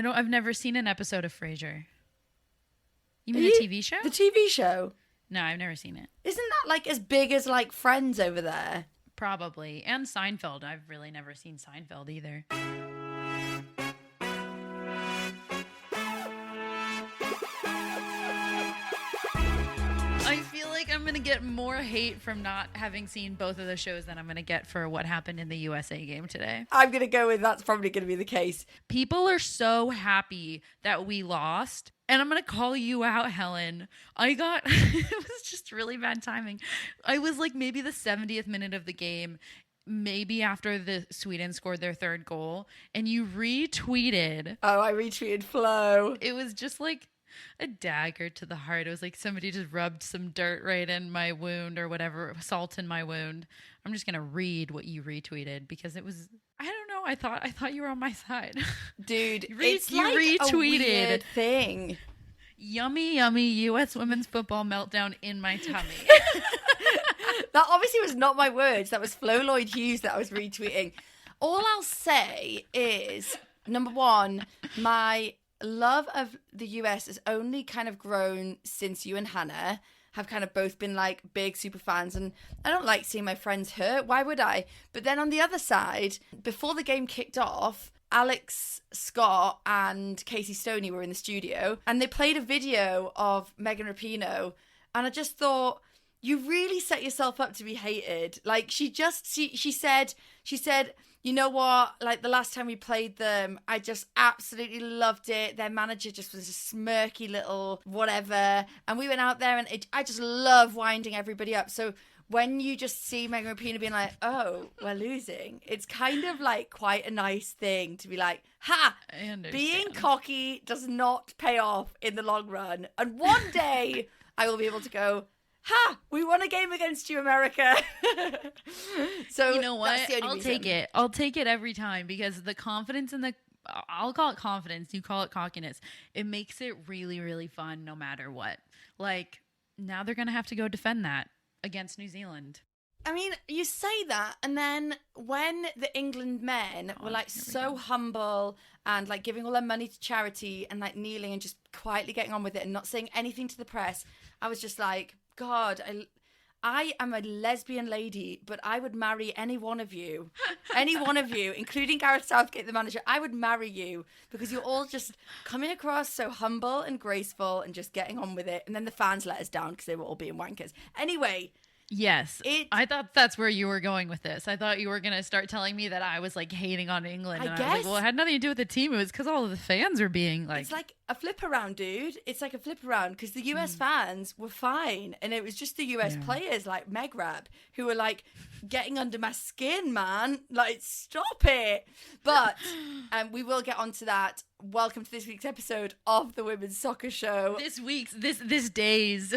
I've never seen an episode of Frasier. You mean the TV show? The TV show? No, I've never seen it. Isn't that like as big as like Friends over there? Probably. And Seinfeld. I've really never seen Seinfeld either. I feel like I'm going to get more hate from not having seen both of the shows than I'm going to get for what happened in the USA game today. I'm going to go with that's probably going to be the case. People are so happy that we lost. And I'm going to call you out, Helen. It was just really bad timing. I was like maybe the 70th minute of the game, maybe after the Sweden scored their third goal, and you retweeted. Oh, I retweeted Flo. It was just like a dagger to the heart. It was like somebody just rubbed some dirt right in my wound or whatever, salt in my wound. I'm just going to read what you retweeted because it was, I don't know. I thought you were on my side. Dude, it's you like retweeted a weird thing. Yummy, yummy U.S. women's football meltdown in my tummy. That obviously was not my words. That was Flo Lloyd Hughes that I was retweeting. All I'll say is, number one, my love of the US has only kind of grown since you and Hannah have kind of both been like big super fans, and I don't like seeing my friends hurt. Why would I? But then on the other side, before the game kicked off, Alex Scott and Casey Stoney were in the studio and they played a video of Megan Rapinoe, and I just thought, you really set yourself up to be hated. Like she said, you know what? Like the last time we played them, I just absolutely loved it. Their manager just was a smirky little whatever. And we went out there and I just love winding everybody up. So when you just see Megan Rapinoe being like, oh, we're losing, it's kind of like quite a nice thing to be like, ha, being cocky does not pay off in the long run. And one day I will be able to go, ha, we won a game against you, America. So you know what? That's the only reason. Take it. I'll take it every time because the confidence in I'll call it confidence. You call it cockiness. It makes it really, really fun no matter what. Like now they're going to have to go defend that against New Zealand. I mean, you say that, and then when the England men were like so humble and like giving all their money to charity and like kneeling and just quietly getting on with it and not saying anything to the press, I was just like, God, I am a lesbian lady, but I would marry any one of you, including Gareth Southgate, the manager. I would marry you because you're all just coming across so humble and graceful and just getting on with it. And then the fans let us down because they were all being wankers. Anyway. Yes. I thought that's where you were going with this. I thought you were going to start telling me that I was like hating on England. I was like, well, it had nothing to do with the team. It was because all of the fans were being like... It's like a flip around, dude. It's like a flip around because the US fans were fine. And it was just the US players like Meg Rab who were like getting under my skin, man. Like, stop it. But we will get onto that. Welcome to this week's episode of the Women's Soccer Show. This day's.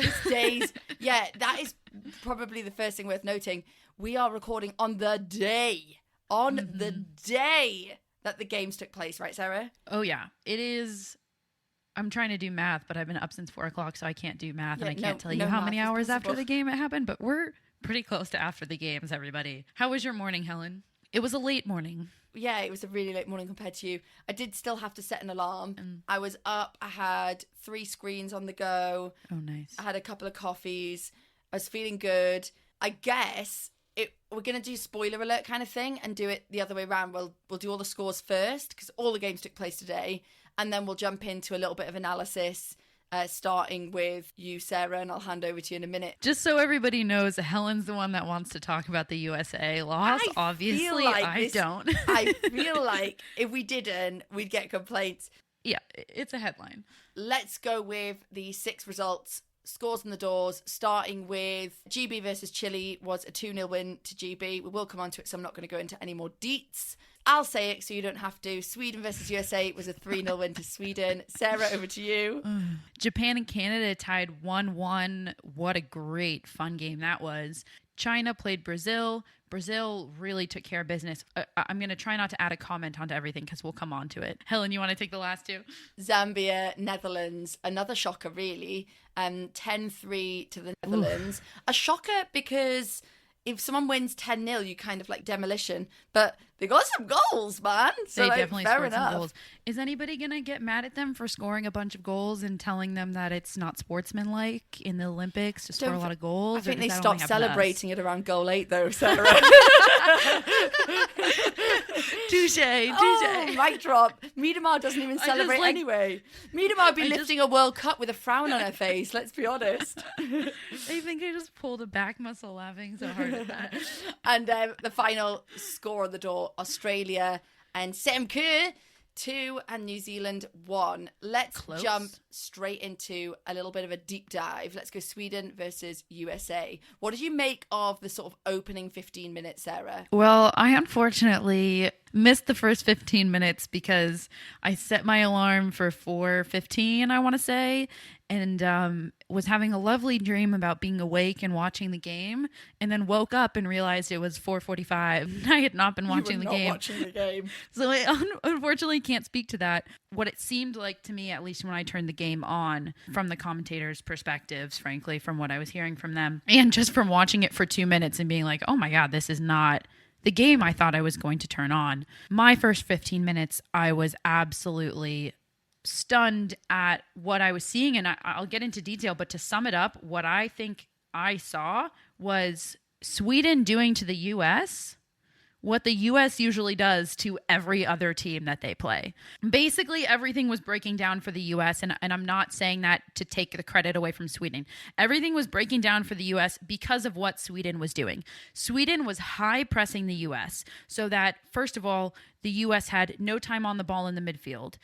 Yeah, that is probably the first thing worth noting. We are recording on the day that the games took place, right, Sarah? Oh, yeah. It is... I'm trying to do math, but I've been up since 4 o'clock, so I can't do math, and I can't tell you how many hours after the game it happened, but we're pretty close to after the games, everybody. How was your morning, Helen? It was a late morning. Yeah, it was a really late morning compared to you. I did still have to set an alarm. I was up. I had 3 screens on the go. Oh, nice. I had a couple of coffees. I was feeling good. I guess we're going to do spoiler alert kind of thing and do it the other way around. We'll do all the scores first because all the games took place today. And then we'll jump into a little bit of analysis, starting with you, Sarah, and I'll hand over to you in a minute. Just so everybody knows, Helen's the one that wants to talk about the USA loss. Obviously, I don't. I feel like if we didn't, we'd get complaints. Yeah, it's a headline. Let's go with the 6 results. Scores on the doors, starting with GB versus Chile was a 2-0 win to GB. We will come on to it, so I'm not going to go into any more deets. I'll say it so you don't have to. Sweden versus USA was a 3-0 win to Sweden. Sarah, over to you. Japan and Canada tied 1-1. What a great, fun game that was. China played Brazil. Brazil really took care of business. I'm going to try not to add a comment onto everything because we'll come on to it. Helen, you want to take the last 2? Zambia, Netherlands. Another shocker, really. 10-3 to the Netherlands. Oof. A shocker because if someone wins 10-0, you kind of like demolition. But They got some goals, man. So, They like, definitely fair scored enough. some goals. Is anybody going to get mad at them for scoring a bunch of goals and telling them that it's not sportsmanlike in the Olympics to score a lot of goals? I think or they does that stopped only happen to us? celebrating it around goal 8, though, Sarah. Touche. Oh, mic drop. Miedemar doesn't even celebrate anyway. Miedemar would be lifting a World Cup with a frown on her face, let's be honest. I think I just pulled a back muscle laughing so hard at that. And the final score on the door, Australia and Semke 2 and New Zealand 1. Let's Close. jump straight into a little bit of a deep dive. Let's go Sweden versus USA. What did you make of the sort of opening 15 minutes, Sarah? Well, I unfortunately missed the first 15 minutes because I set my alarm for 4:15, I want to say, and was having a lovely dream about being awake and watching the game, and then woke up and realized it was 4:45. I had not been watching the game. Watching the game. So I unfortunately can't speak to that. What it seemed like to me, at least when I turned the game on, from the commentators' perspectives, frankly, from what I was hearing from them, and just from watching it for 2 minutes and being like, oh my God, this is not the game I thought I was going to turn on. My first 15 minutes, I was absolutely stunned at what I was seeing, and I'll get into detail, but to sum it up, what I think I saw was Sweden doing to the U.S. what the U.S. usually does to every other team that they play. Basically, everything was breaking down for the U.S., and I'm not saying that to take the credit away from Sweden. Everything was breaking down for the U.S. because of what Sweden was doing. Sweden was high pressing the U.S. so that, first of all, the U.S. had no time on the ball in the midfield.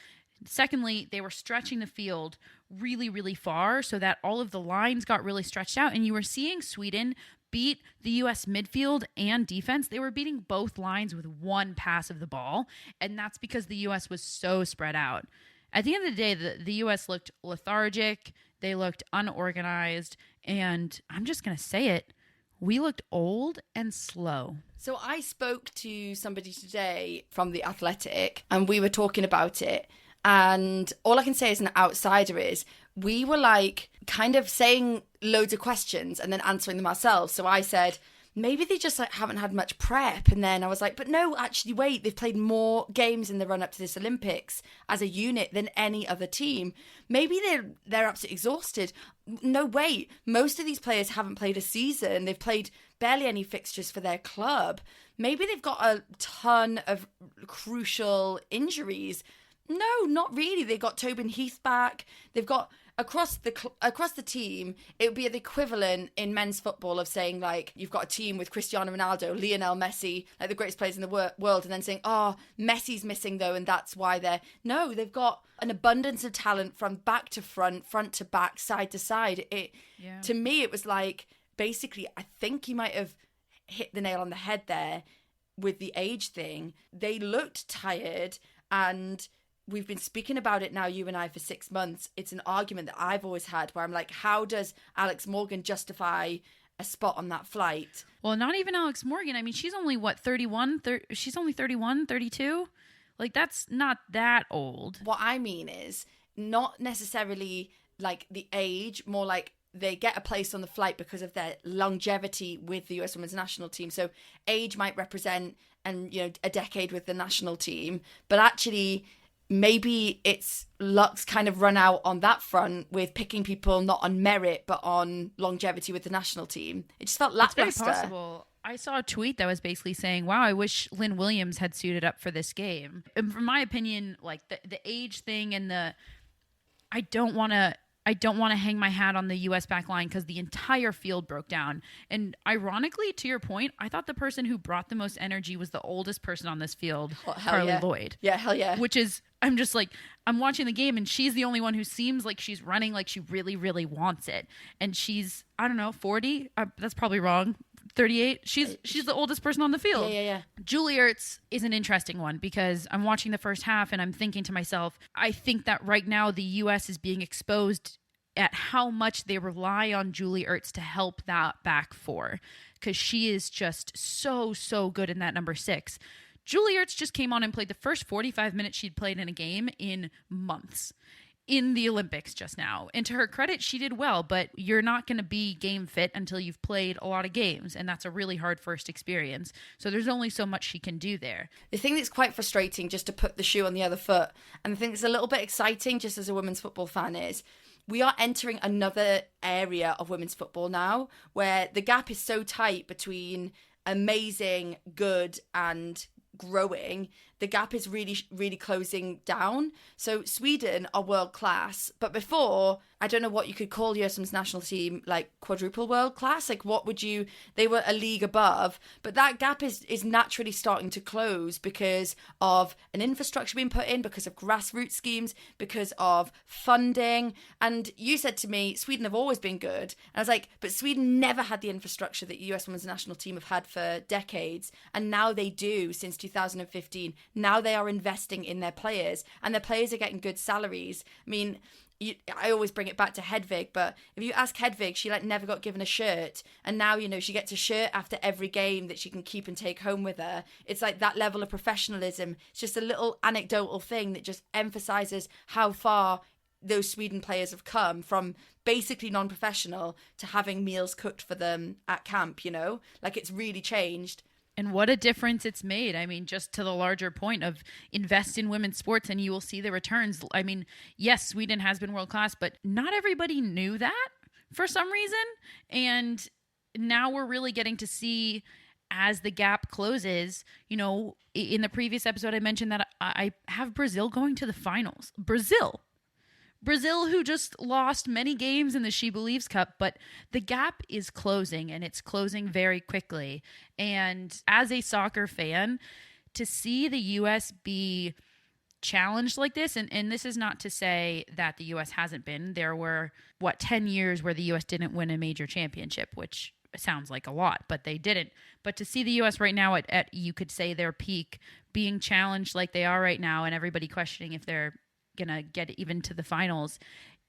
Secondly, they were stretching the field really, really far so that all of the lines got really stretched out, and you were seeing Sweden beat the U.S. midfield and defense. They were beating both lines with one pass of the ball, and that's because the U.S. was so spread out. At the end of the day, the U.S. looked lethargic, they looked unorganized, and I'm just going to say it, we looked old and slow. So I spoke to somebody today from The Athletic, and we were talking about it, and all I can say as an outsider is we were like kind of saying loads of questions and then answering them ourselves. So I said, maybe they just like haven't had much prep. And then I was like, but no, actually, wait, they've played more games in the run up to this Olympics as a unit than any other team. Maybe they're absolutely exhausted. No, wait, most of these players haven't played a season. They've played barely any fixtures for their club. Maybe they've got a ton of crucial injuries. No, not really. They got Tobin Heath back. They've got across the team. It would be the equivalent in men's football of saying like you've got a team with Cristiano Ronaldo, Lionel Messi, like the greatest players in the world, and then saying, "Oh, Messi's missing though, and that's why they're." No, they've got an abundance of talent from back to front to back, side to side. To me, it was like basically, I think you might have hit the nail on the head there with the age thing. They looked tired, and we've been speaking about it now, you and I, for 6 months. It's an argument that I've always had where I'm like, how does Alex Morgan justify a spot on that flight? Well, not even Alex Morgan. I mean, she's only, 31? She's only 31, 32? Like, that's not that old. What I mean is not necessarily like the age, more like they get a place on the flight because of their longevity with the US Women's National Team. So age might represent a decade with the national team, but actually maybe it's luck's kind of run out on that front with picking people not on merit but on longevity with the national team. It just felt lackluster. It's very possible. I saw a tweet that was basically saying, wow, I wish Lynn Williams had suited up for this game. And from my opinion, like the age thing and I don't want to hang my hat on the U.S. back line because the entire field broke down. And ironically, to your point, I thought the person who brought the most energy was the oldest person on this field, Carly Lloyd. Yeah, hell yeah. Which is, I'm just like, I'm watching the game and she's the only one who seems like she's running like she really, really wants it. And she's, I don't know, 40? That's probably wrong. 38. She's the oldest person on the field. Yeah. Julie Ertz is an interesting one because I'm watching the first half and I'm thinking to myself, I think that right now the U.S. is being exposed at how much they rely on Julie Ertz to help that back four because she is just so good in that number 6. Julie Ertz just came on and played the first 45 minutes she'd played in a game in months. in the Olympics just now. And to her credit, she did well, but you're not going to be game fit until you've played a lot of games. And that's a really hard first experience. So there's only so much she can do there. The thing that's quite frustrating, just to put the shoe on the other foot, and the thing that's a little bit exciting just as a women's football fan, is we are entering another area of women's football now where the gap is so tight between amazing, good, and growing. The gap is really, really closing down. So Sweden are world class, but before, I don't know what you could call USM's national team, like quadruple world class. Like, what would you? They were a league above, but that gap is naturally starting to close because of an infrastructure being put in, because of grassroots schemes, because of funding. And you said to me, Sweden have always been good. And I was like, but Sweden never had the infrastructure that US women's national team have had for decades, and now they do since 2015. Now they are investing in their players, and their players are getting good salaries. I mean, I always bring it back to Hedvig, but if you ask Hedvig, she never got given a shirt, and now she gets a shirt after every game that she can keep and take home with her. It's like that level of professionalism. It's just a little anecdotal thing that just emphasizes how far those Sweden players have come from basically non-professional to having meals cooked for them at camp. Like, it's really changed. And what a difference it's made. I mean, just to the larger point of invest in women's sports and you will see the returns. I mean, yes, Sweden has been world class, but not everybody knew that for some reason. And now we're really getting to see, as the gap closes, in the previous episode, I mentioned that I have Brazil going to the finals. Brazil, who just lost many games in the She Believes Cup, but the gap is closing, and it's closing very quickly. And as a soccer fan, to see the U.S. be challenged like this, and this is not to say that the U.S. hasn't been. There were, 10 years where the U.S. didn't win a major championship, which sounds like a lot, but they didn't. But to see the U.S. right now at you could say their peak, being challenged like they are right now, and everybody questioning if they're gonna get even to the finals,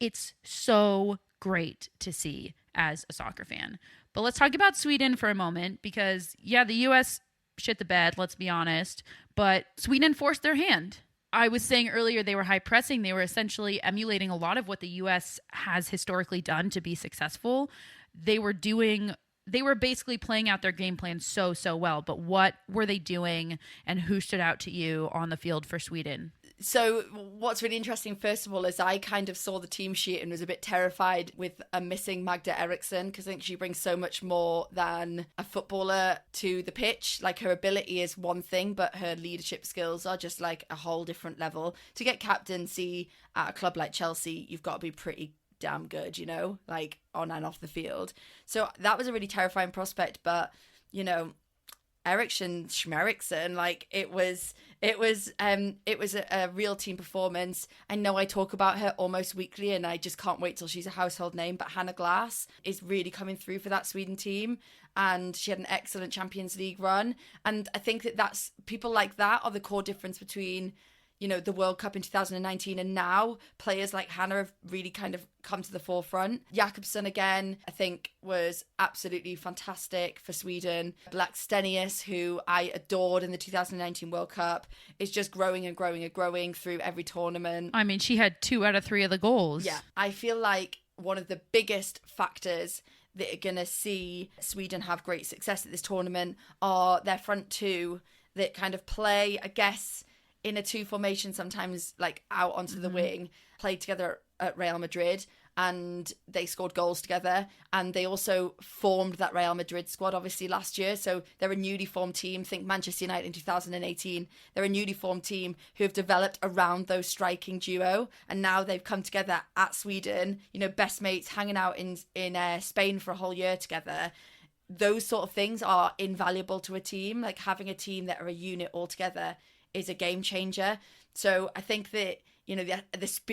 it's so great to see as a soccer fan. But let's talk about Sweden for a moment, because the US shit the bed, let's be honest, but Sweden forced their hand. I was saying earlier they were high pressing. They were essentially emulating a lot of what the US has historically done to be successful. They were basically playing out their game plan so well. But what were they doing, and who stood out to you on the field for Sweden? So what's really interesting, first of all, is I kind of saw the team sheet and was a bit terrified with a missing Magda Eriksson, because I think she brings so much more than a footballer to the pitch. Like, her ability is one thing, but her leadership skills are just like a whole different level. To get captaincy at a club like Chelsea, you've got to be pretty damn good, like on and off the field. So that was a really terrifying prospect, but Eriksson, Schmeriksson, like it was a real team performance. I know I talk about her almost weekly, and I just can't wait till she's a household name, but Hannah Glass is really coming through for that Sweden team, and she had an excellent Champions League run. And I think that's people like that are the core difference between the World Cup in 2019 and now. Players like Hannah have really kind of come to the forefront. Jakobsson, again, I think was absolutely fantastic for Sweden. Blackstenius, who I adored in the 2019 World Cup, is just growing and growing and growing through every tournament. I mean, she had 2 out of 3 of the goals. Yeah, I feel like one of the biggest factors that are going to see Sweden have great success at this tournament are their front two that kind of play, I guess, in a 2 formation, sometimes like out onto the wing, played together at Real Madrid, and they scored goals together. And they also formed that Real Madrid squad, obviously, last year. So they're a newly formed team. Think Manchester United in 2018. They're a newly formed team who have developed around those striking duo. And now they've come together at Sweden, best mates, hanging out in Spain for a whole year together. Those sort of things are invaluable to a team. Like, having a team that are a unit all together is a game changer. So I think that the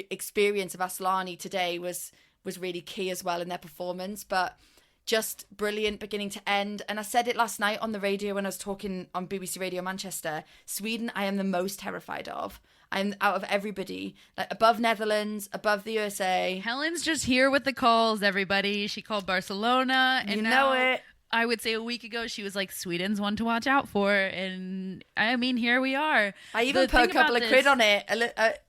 experience of Aslani today was really key as well in their performance, but just brilliant beginning to end. And I said it last night on the radio when I was talking on BBC Radio Manchester. Sweden I am the most terrified of. I'm out of everybody, like above Netherlands, above the USA. Helen's just here with the calls, everybody. She called Barcelona, and you now know it. I would say a week ago, she was like, Sweden's one to watch out for. And I mean, here we are. I even put a couple of quid on it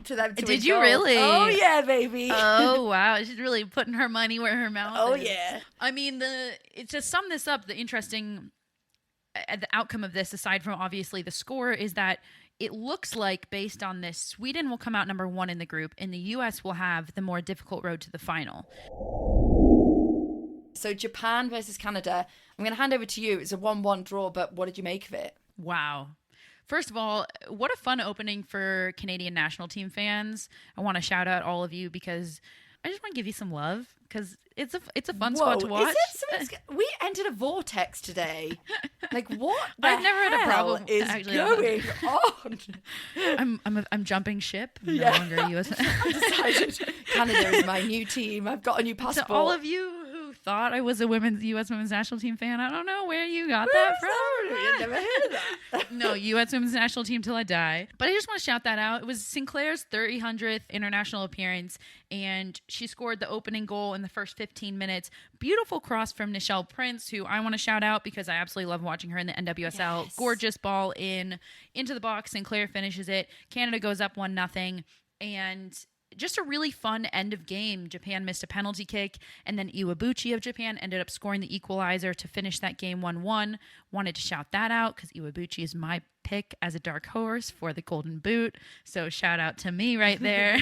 to them to Did you really? Oh, yeah, baby. Oh, wow. She's really putting her money where her mouth is. Yeah. I mean, to sum this up, the interesting the outcome of this, aside from obviously the score, is that it looks like, based on this, Sweden will come out number 1 in the group, and the U.S. will have the more difficult road to the final. So Japan versus Canada. I'm going to hand over to you. It's a 1-1 draw, but what did you make of it? Wow. First of all, what a fun opening for Canadian national team fans. I want to shout out all of you because I just want to give you some love because it's a fun squad to watch. We entered a vortex today. Like, what the I've never had a problem is actually going on? I'm jumping ship. No Yeah. longer US. I've decided Canada is my new team. I've got a new passport. To all of you who thought I was a U.S. women's national team fan, I don't know where you got that from. I've never heard of that. No, U.S. women's national team till I die. But I just want to shout that out. It was Sinclair's 300th international appearance, and she scored the opening goal in the first 15 minutes. Beautiful cross from Nichelle Prince, who I want to shout out because I absolutely love watching her in the NWSL. Yes. Gorgeous ball into the box. Sinclair finishes it. Canada goes up 1-0, and just a really fun end of game. Japan missed a penalty kick, and then Iwabuchi of Japan ended up scoring the equalizer to finish that game 1-1. Wanted to shout that out because Iwabuchi is my pick as a dark horse for the Golden Boot. So shout out to me right there.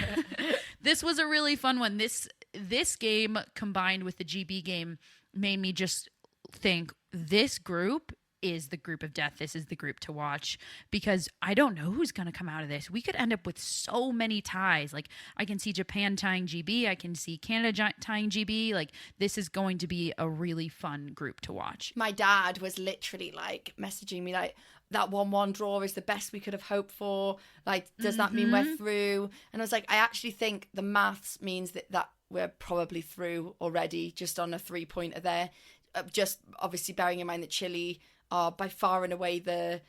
This was a really fun one. This game combined with the GB game made me just think this group is the group of death. This is the group to watch because I don't know who's going to come out of this. We could end up with so many ties. Like, I can see Japan tying GB. I can see Canada tying GB. Like, this is going to be a really fun group to watch. My dad was literally like messaging me like, that 1-1 draw is the best we could have hoped for. Like, does that mean we're through? And I was like, I actually think the maths means that we're probably through already, just on a 3-pointer there. Just obviously bearing in mind that Chile are by far and away the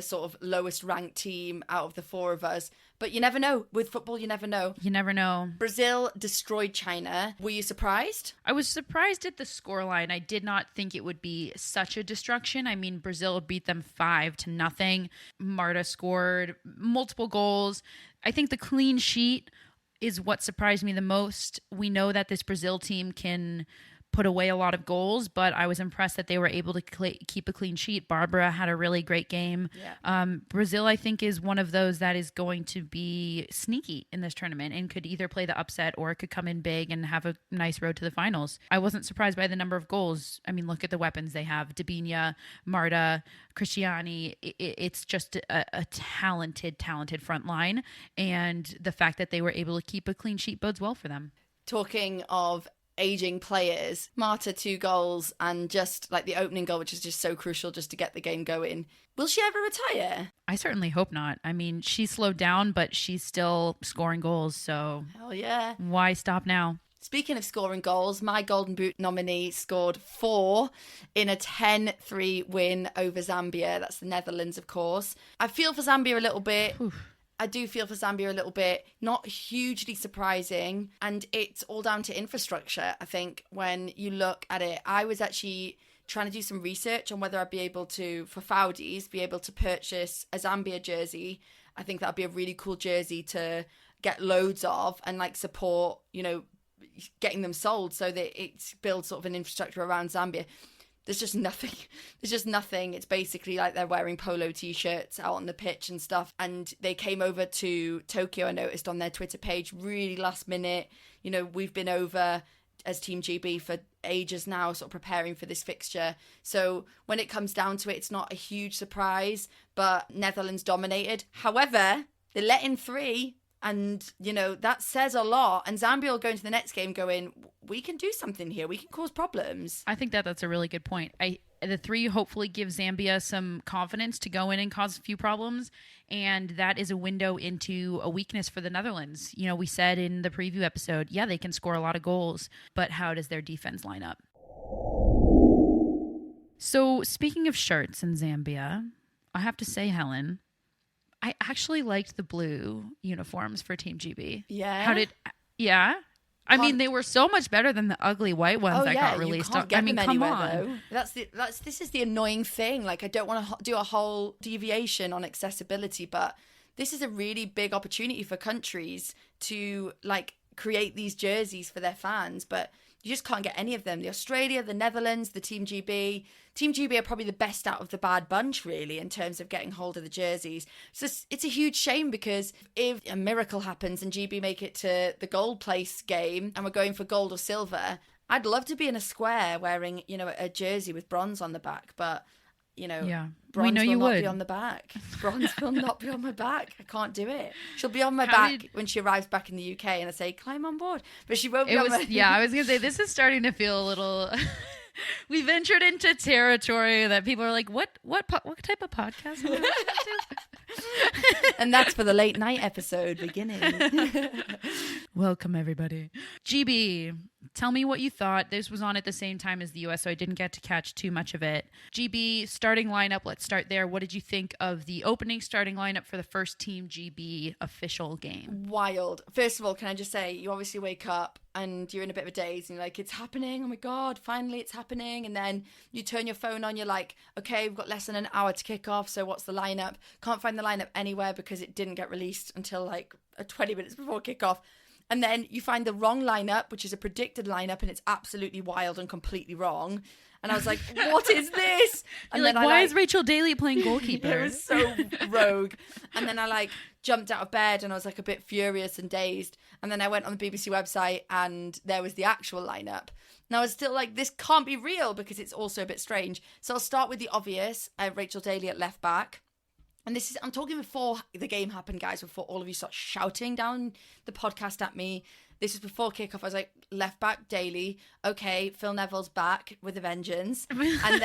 sort of lowest ranked team out of the 4 of us. But you never know. With football, you never know. You never know. Brazil destroyed China. Were you surprised? I was surprised at the scoreline. I did not think it would be such a destruction. I mean, Brazil beat them 5-0. Marta scored multiple goals. I think the clean sheet is what surprised me the most. We know that this Brazil team can put away a lot of goals, but I was impressed that they were able to keep a clean sheet. Barbara had a really great game. Yeah. Brazil, I think, is one of those that is going to be sneaky in this tournament and could either play the upset or could come in big and have a nice road to the finals. I wasn't surprised by the number of goals. I mean, look at the weapons they have. Debinha, Marta, Cristiani. It's just a talented front line, and the fact that they were able to keep a clean sheet bodes well for them. Talking of aging players, Marta 2 goals and just like the opening goal, which is just so crucial just to get the game going. Will she ever retire? I certainly hope not. I mean, she slowed down, but she's still scoring goals, so hell yeah. Why stop now? Speaking of scoring goals, my Golden Boot nominee scored 4 in a 10-3 win over Zambia. That's the Netherlands, of course. I feel for Zambia a little bit. Oof. I do feel for Zambia a little bit. Not hugely surprising. And it's all down to infrastructure, I think, when you look at it. I was actually trying to do some research on whether I'd be able to, for Fowdies, be able to purchase a Zambia jersey. I think that'd be a really cool jersey to get loads of and like support, you know, getting them sold so that it builds sort of an infrastructure around Zambia. There's just nothing. It's basically like they're wearing polo t-shirts out on the pitch and stuff. And they came over to Tokyo, I noticed on their Twitter page, really last minute. You know, we've been over as Team GB for ages now, sort of preparing for this fixture. So when it comes down to it, it's not a huge surprise, but Netherlands dominated. However, they let in 3. And, you know, that says a lot. And Zambia will go into the next game going, we can do something here. We can cause problems. I think that's a really good point. The 3 hopefully give Zambia some confidence to go in and cause a few problems. And that is a window into a weakness for the Netherlands. You know, we said in the preview episode, yeah, they can score a lot of goals, but how does their defense line up? So speaking of shirts in Zambia, I have to say, Helen, I actually liked the blue uniforms for Team GB. Yeah. Yeah. I mean, they were so much better than the ugly white ones that got released. You can't get them come anywhere, on. though. This is the annoying thing. Like, I don't want to do a whole deviation on accessibility, but this is a really big opportunity for countries to like create these jerseys for their fans, but you just can't get any of them. The Australia, the Netherlands, the Team GB. Team GB are probably the best out of the bad bunch, really, in terms of getting hold of the jerseys. So it's a huge shame, because if a miracle happens and GB make it to the gold place game and we're going for gold or silver, I'd love to be in a square wearing, a jersey with bronze on the back, but bronze will not be on the back. Bronze will not be on my back. I can't do it. She'll be on my back when she arrives back in the UK, and I say, climb on board. But she won't be on my... Yeah, I was going to say, this is starting to feel a little... We ventured into territory that people are like, what type of podcast am I listening to? And that's for the late night episode beginning. Welcome, everybody. GB, tell me what you thought. This was on at the same time as the US, so I didn't get to catch too much of it. GB, starting lineup, let's start there. What did you think of the opening starting lineup for the first Team GB official game? Wild. First of all, can I just say, you obviously wake up and you're in a bit of a daze and you're like, it's happening. Oh my God, finally it's happening. And then you turn your phone on, you're like, okay, we've got less than an hour to kick off. So what's the lineup? Can't find the lineup anywhere because it didn't get released until like 20 minutes before kickoff. And then you find the wrong lineup, which is a predicted lineup, and it's absolutely wild and completely wrong. And I was like, what is this? And you're like, why is Rachel Daly playing goalkeeper? It was so rogue. And then I jumped out of bed and I was like a bit furious and dazed. And then I went on the BBC website and there was the actual lineup. And I was still like, this can't be real, because it's also a bit strange. So I'll start with the obvious. Rachel Daly at left back. And I'm talking before the game happened, guys, before all of you start shouting down the podcast at me. This was before kickoff. I was like, left back, Daly. Okay, Phil Neville's back with a vengeance. And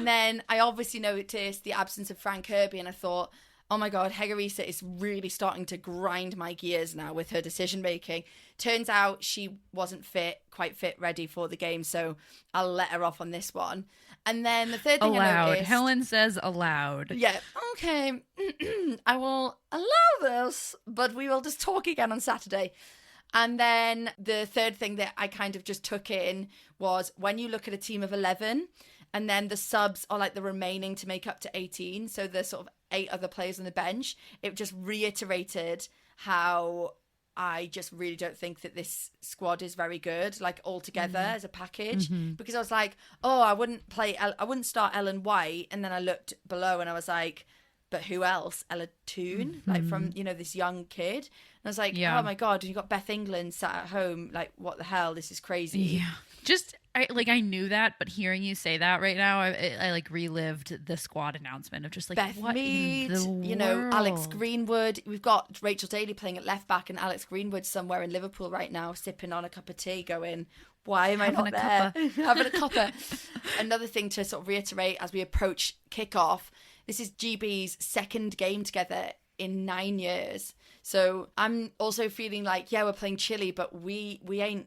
then I obviously noticed the absence of Frank Kirby, and I thought, oh my God, Hegarisa is really starting to grind my gears now with her decision making. Turns out she wasn't quite fit, ready for the game, so I'll let her off on this one. And then the third thing I noticed... Helen says allowed. Yeah, okay. I will allow this, but we will just talk again on Saturday. And then the third thing that I kind of just took in was, when you look at a team of 11, and then the subs are like the remaining to make up to 18, so there's sort of 8 other players on the bench, it just reiterated how I just really don't think that this squad is very good, like altogether as a package. Because I was like, oh, I wouldn't start Ellen White, and then I looked below and I was like, but who else? Ella Toon, like from this young kid. And I was like, oh my God, you got Beth England sat at home, like, what the hell? This is crazy. Yeah. I knew that, but hearing you say that right now, I like relived the squad announcement of just like, Beth what Mead, in the world? Alex Greenwood. We've got Rachel Daly playing at left back, and Alex Greenwood somewhere in Liverpool right now, sipping on a cup of tea, going, why am I not there? Having a cuppa. Another thing to sort of reiterate as we approach kickoff, this is GB's second game together in 9 years. So I'm also feeling like, we're playing Chile, but we ain't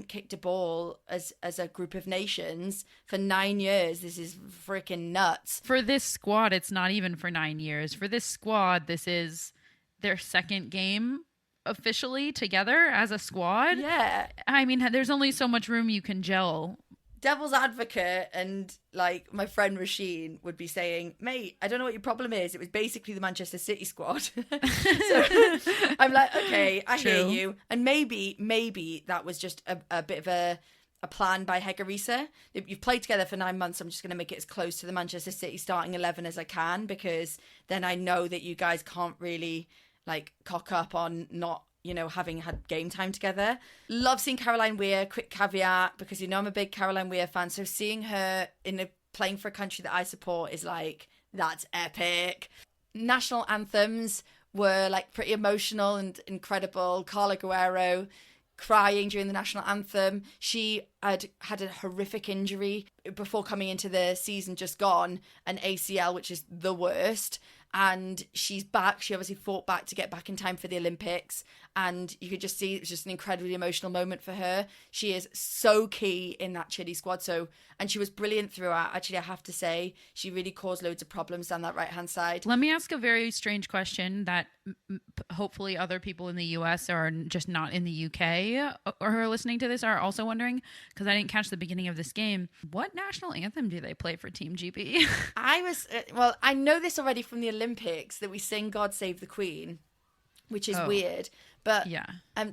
kicked a ball as a group of nations for 9 years. This is freaking nuts. For this squad, it's not even for 9 years. For this squad, this is their second game officially together as a squad. Yeah. I mean, there's only so much room you can gel. Devil's advocate, and like my friend Rasheen would be saying, mate, I don't know what your problem is. It was basically the Manchester City squad. So I'm like, okay, I hear you. And maybe that was just a bit of a plan by Hegarisa. You've played together for 9 months. I'm just going to make it as close to the Manchester City starting 11 as I can, because then I know that you guys can't really like cock up on not having had game time together. Love seeing Caroline Weir. Quick caveat, because I'm a big Caroline Weir fan, so seeing her playing for a country that I support is like, that's epic. National anthems were like pretty emotional and incredible. Carla Guerrero crying during the national anthem. She had a horrific injury before coming into the season just gone, an ACL, which is the worst. and she's back. She obviously fought back to get back in time for the Olympics, and you could just see it was just an incredibly emotional moment for her. She is so key in that Chile squad. And she was brilliant throughout. Actually, I have to say, she really caused loads of problems down that right-hand side. Let me ask a very strange question that hopefully other people in the US or just not in the UK or who are listening to this are also wondering, because I didn't catch the beginning of this game. What national anthem do they play for Team GB? I know this already from the Olympics, that we sing God Save the Queen, which is weird, but yeah,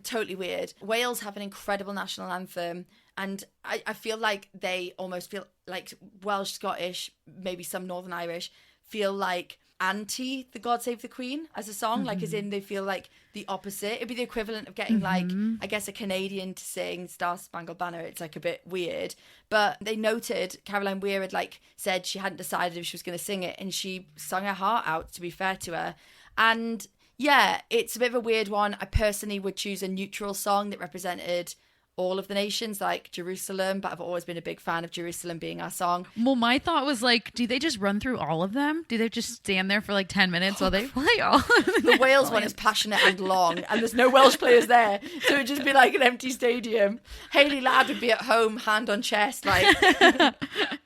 totally weird. Wales have an incredible national anthem, and I feel like they almost feel like Welsh, Scottish, maybe some Northern Irish feel like anti the God Save the Queen as a song, like as in they feel like the opposite. It'd be the equivalent of getting like, I guess, a Canadian to sing Star Spangled Banner. It's like a bit weird, but they noted Caroline Weir had like said she hadn't decided if she was going to sing it, and she sung her heart out, to be fair to her. And yeah, it's a bit of a weird one. I personally would choose a neutral song that represented all of the nations, like Jerusalem, but I've always been a big fan of Jerusalem being our song. Well, my thought was like, do they just run through all of them? Do they just stand there for like 10 minutes while they play all of them? The Wales one is passionate and long, and there's no Welsh players there, so it'd just be like an empty stadium. Hayley Ladd would be at home, hand on chest, like.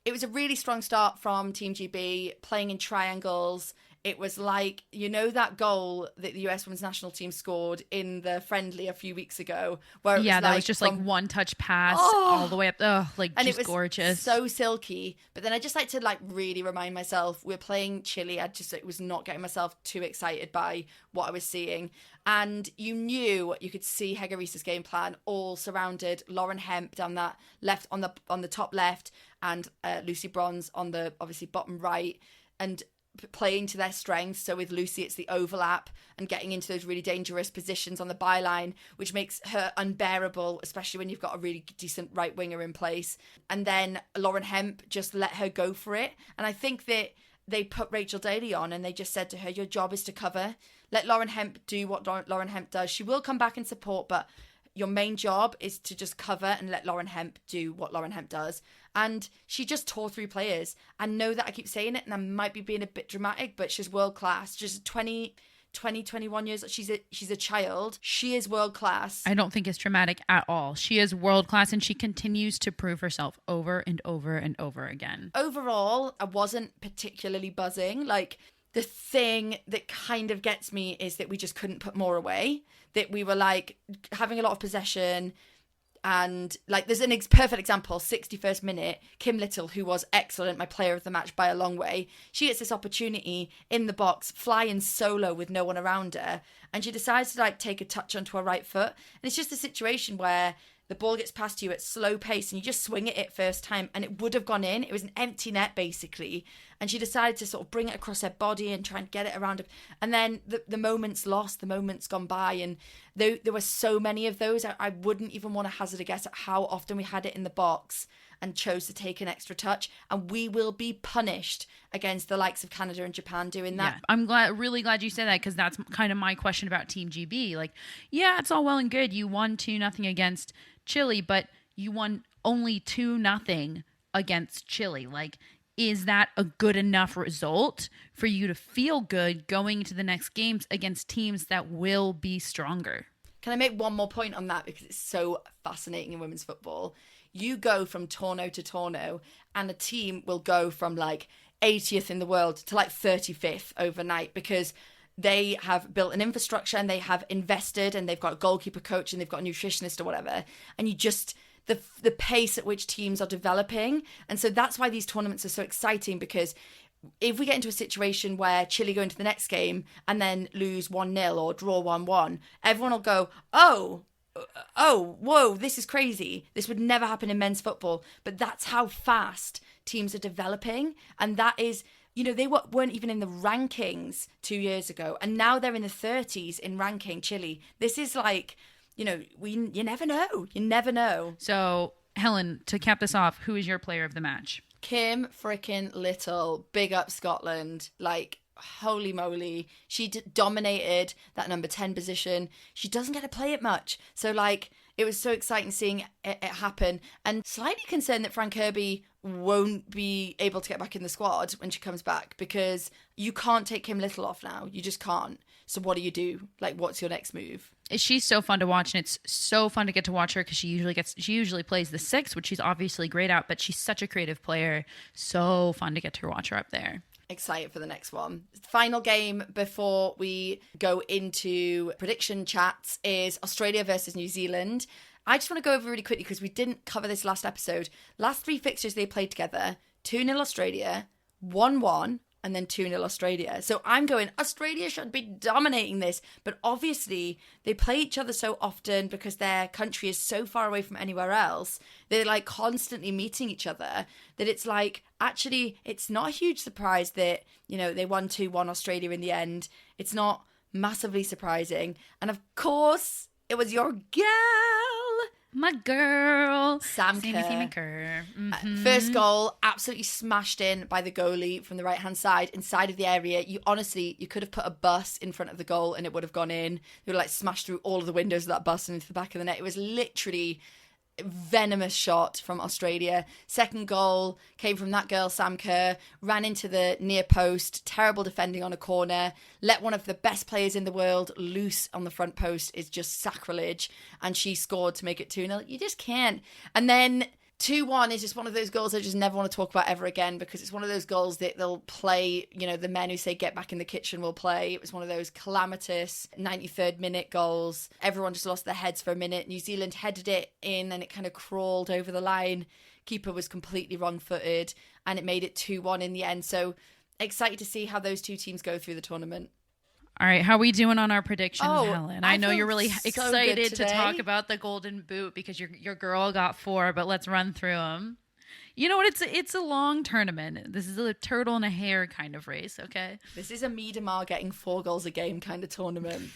It was a really strong start from Team GB, playing in triangles. It was like, you know, that goal that the US women's national team scored in the friendly a few weeks ago, where it was that was just like one touch pass all the way up. Oh, like, and just it was gorgeous. So silky. But then I just like to like really remind myself, we're playing Chile. It was not getting myself too excited by what I was seeing. And you could see Hegerisa's game plan all surrounded Lauren Hemp down that left on the top left, and Lucy Bronze on the obviously bottom right, and playing to their strengths. So with Lucy, it's the overlap and getting into those really dangerous positions on the byline, which makes her unbearable, especially when you've got a really decent right winger in place. And then Lauren Hemp just let her go for it. And I think that they put Rachel Daly on and they just said to her, your job is to cover. Let Lauren Hemp do what Lauren Hemp does. She will come back and support, but your main job is to just cover and let Lauren Hemp do what Lauren Hemp does. And she just tore through players. I know that I keep saying it and I might be being a bit dramatic, but she's world class. She's 21 years. She's a child. She is world class. I don't think it's dramatic at all. She is world class, and she continues to prove herself over and over and over again. Overall, I wasn't particularly buzzing. Like, the thing that kind of gets me is that we just couldn't put more away. That we were like having a lot of possession, and like there's an perfect example, 61st minute, Kim Little, who was excellent, my player of the match by a long way. She gets this opportunity in the box, flying solo with no one around her, and she decides to like take a touch onto her right foot. And it's just a situation where the ball gets past you at slow pace and you just swing it first time and it would have gone in. It was an empty net basically. And she decided to sort of bring it across her body and try and get it around her. And then the moment's lost, the moment's gone by. And there were so many of those. I wouldn't even want to hazard a guess at how often we had it in the box and chose to take an extra touch. And we will be punished against the likes of Canada and Japan doing that. Yeah, I'm really glad you said that, because that's kind of my question about Team GB. Like, yeah, it's all well and good. You won 2-0 against Chile, but you won only 2-0 against Chile. Like, is that a good enough result for you to feel good going into the next games against teams that will be stronger? Can I make one more point on that, because it's so fascinating in women's football? You go from torno to torno, and a team will go from like 80th in the world to like 35th overnight, because they have built an infrastructure and they have invested and they've got a goalkeeper coach and they've got a nutritionist or whatever. And you just, the pace at which teams are developing. And so that's why these tournaments are so exciting, because if we get into a situation where Chile go into the next game and then lose 1-0 or draw 1-1, everyone will go, oh, whoa, this is crazy. This would never happen in men's football. But that's how fast teams are developing. And that is, you know, they weren't even in the rankings 2 years ago. And now they're in the 30s in ranking Chile. This is like, you know, you never know. You never know. So, Helen, to cap this off, who is your player of the match? Kim frickin' Little. Big up Scotland. Like, holy moly. She dominated that number 10 position. She doesn't get to play it much. So, like, it was so exciting seeing it happen, and slightly concerned that Fran Kirby won't be able to get back in the squad when she comes back, because you can't take Kim Little off now. You just can't. So what do you do? Like, what's your next move? She's so fun to watch, and it's so fun to get to watch her because she usually plays the 6, which she's obviously great at, but she's such a creative player. So fun to get to watch her up there. Excited for the next one. Final game before we go into prediction chats is Australia versus New Zealand. I just want to go over really quickly because we didn't cover this last episode. Last 3 fixtures they played together: 2-0 Australia, 1-1, and then 2-0 Australia. So I'm going, Australia should be dominating this. But obviously, they play each other so often because their country is so far away from anywhere else. They're like constantly meeting each other that it's like, actually, it's not a huge surprise that, you know, they won 2-1 Australia in the end. It's not massively surprising. And of course, it was your girl, my girl, Sam Kerr. First goal, absolutely smashed in by the goalie from the right-hand side, inside of the area. You could have put a bus in front of the goal and it would have gone in. It would have like smashed through all of the windows of that bus and into the back of the net. It was literally venomous shot from Australia. Second goal came from that girl, Sam Kerr, ran into the near post, terrible defending on a corner, let one of the best players in the world loose on the front post is just sacrilege, and she scored to make it 2-0. You just can't. And then 2-1 is just one of those goals I just never want to talk about ever again, because it's one of those goals that they'll play, you know, the men who say get back in the kitchen will play. It was one of those calamitous 93rd minute goals. Everyone just lost their heads for a minute. New Zealand headed it in and it kind of crawled over the line. Keeper was completely wrong-footed and it made it 2-1 in the end. So excited to see how those two teams go through the tournament. All right, how are we doing on our predictions, Oh, Helen? I I know feel you're really so excited good to today. talk about the Golden Boot because your girl got 4, but let's run through them. You know what? It's a long tournament. This is a turtle and a hare kind of race, okay? This is a Miedemar getting 4 goals a game kind of tournament.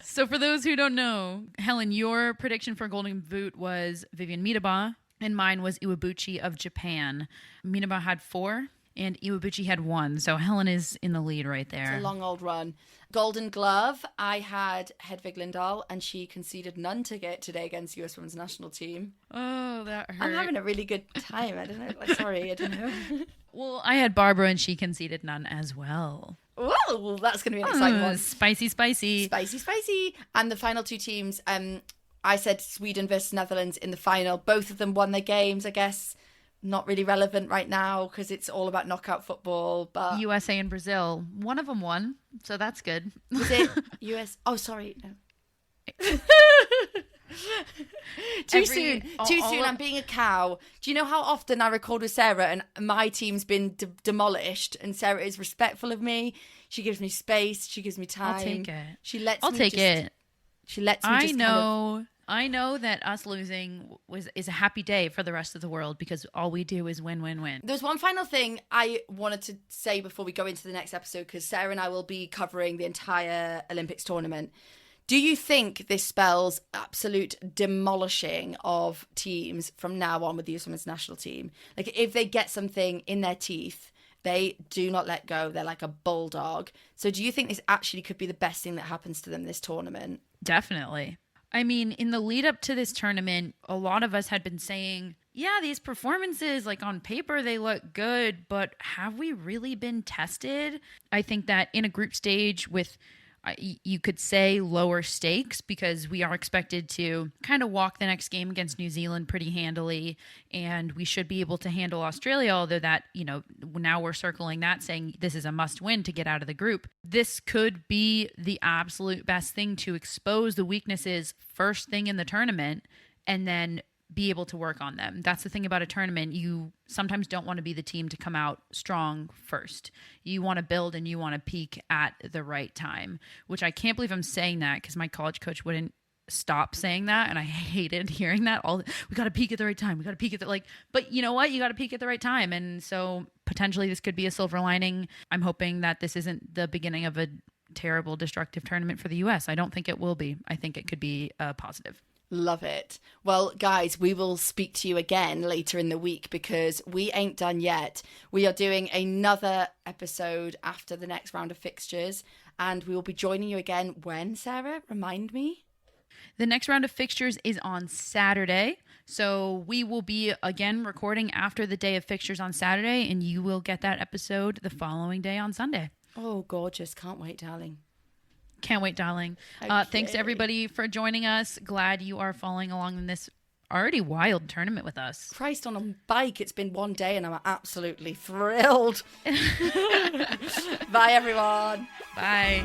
So for those who don't know, Helen, your prediction for Golden Boot was Vivian Miedema, and mine was Iwabuchi of Japan. Miedema had 4. And Iwabuchi had 1, so Helen is in the lead right there. It's a long old run. Golden Glove, I had Hedvig Lindahl, and she conceded none today against the US Women's National Team. Oh, that hurt. I'm having a really good time. I don't know. Like, sorry, I don't know. Well, I had Barbara, and she conceded none as well. Whoa, that's going to be an exciting one. Spicy. Spicy. And the final 2 teams, I said Sweden versus Netherlands in the final. Both of them won their games, I guess. Not really relevant right now because it's all about knockout football, but USA and Brazil, one of them won, so that's good. was it US? Oh, sorry, no. Too soon. I'm being a cow. Do you know how often I record with Sarah and my team's been demolished, and Sarah is respectful of me. She gives me space. She gives me time. I'll take it. She lets I'll me take it. She lets me just I know that us losing is a happy day for the rest of the world because all we do is win. There's one final thing I wanted to say before we go into the next episode, because Sarah and I will be covering the entire Olympics tournament. Do you think this spells absolute demolishing of teams from now on with the US Women's National Team? Like, if they get something in their teeth, they do not let go. They're like a bulldog. So do you think this actually could be the best thing that happens to them this tournament? Definitely. I mean, in the lead up to this tournament, a lot of us had been saying, yeah, these performances, like on paper, they look good, but have we really been tested? I think that in a group stage with, you could say, lower stakes, because we are expected to kind of walk the next game against New Zealand pretty handily, and we should be able to handle Australia, although that, you know, now we're circling that saying this is a must win to get out of the group. This could be the absolute best thing to expose the weaknesses first thing in the tournament and then be able to work on them. That's the thing about a tournament. You sometimes don't want to be the team to come out strong first. You want to build and you want to peak at the right time, which I can't believe I'm saying that because my college coach wouldn't stop saying that. And I hated hearing that. We got to peak at the right time. We got to peak at but you know what? You got to peak at the right time. And so potentially this could be a silver lining. I'm hoping that this isn't the beginning of a terrible, destructive tournament for the US. I don't think it will be. I think it could be a positive. Love it. Well, guys, we will speak to you again later in the week because we ain't done yet. We are doing another episode after the next round of fixtures, and we will be joining you again when, Sarah? Remind me. The next round of fixtures is on Saturday. So we will be again recording after the day of fixtures on Saturday, and you will get that episode the following day on Sunday. Oh, gorgeous. Can't wait, darling. Can't wait, darling. Okay. Thanks everybody for joining us. Glad you are following along in this already wild tournament with us. Christ, on a bike, it's been one day and I'm absolutely thrilled. Bye, everyone. Bye.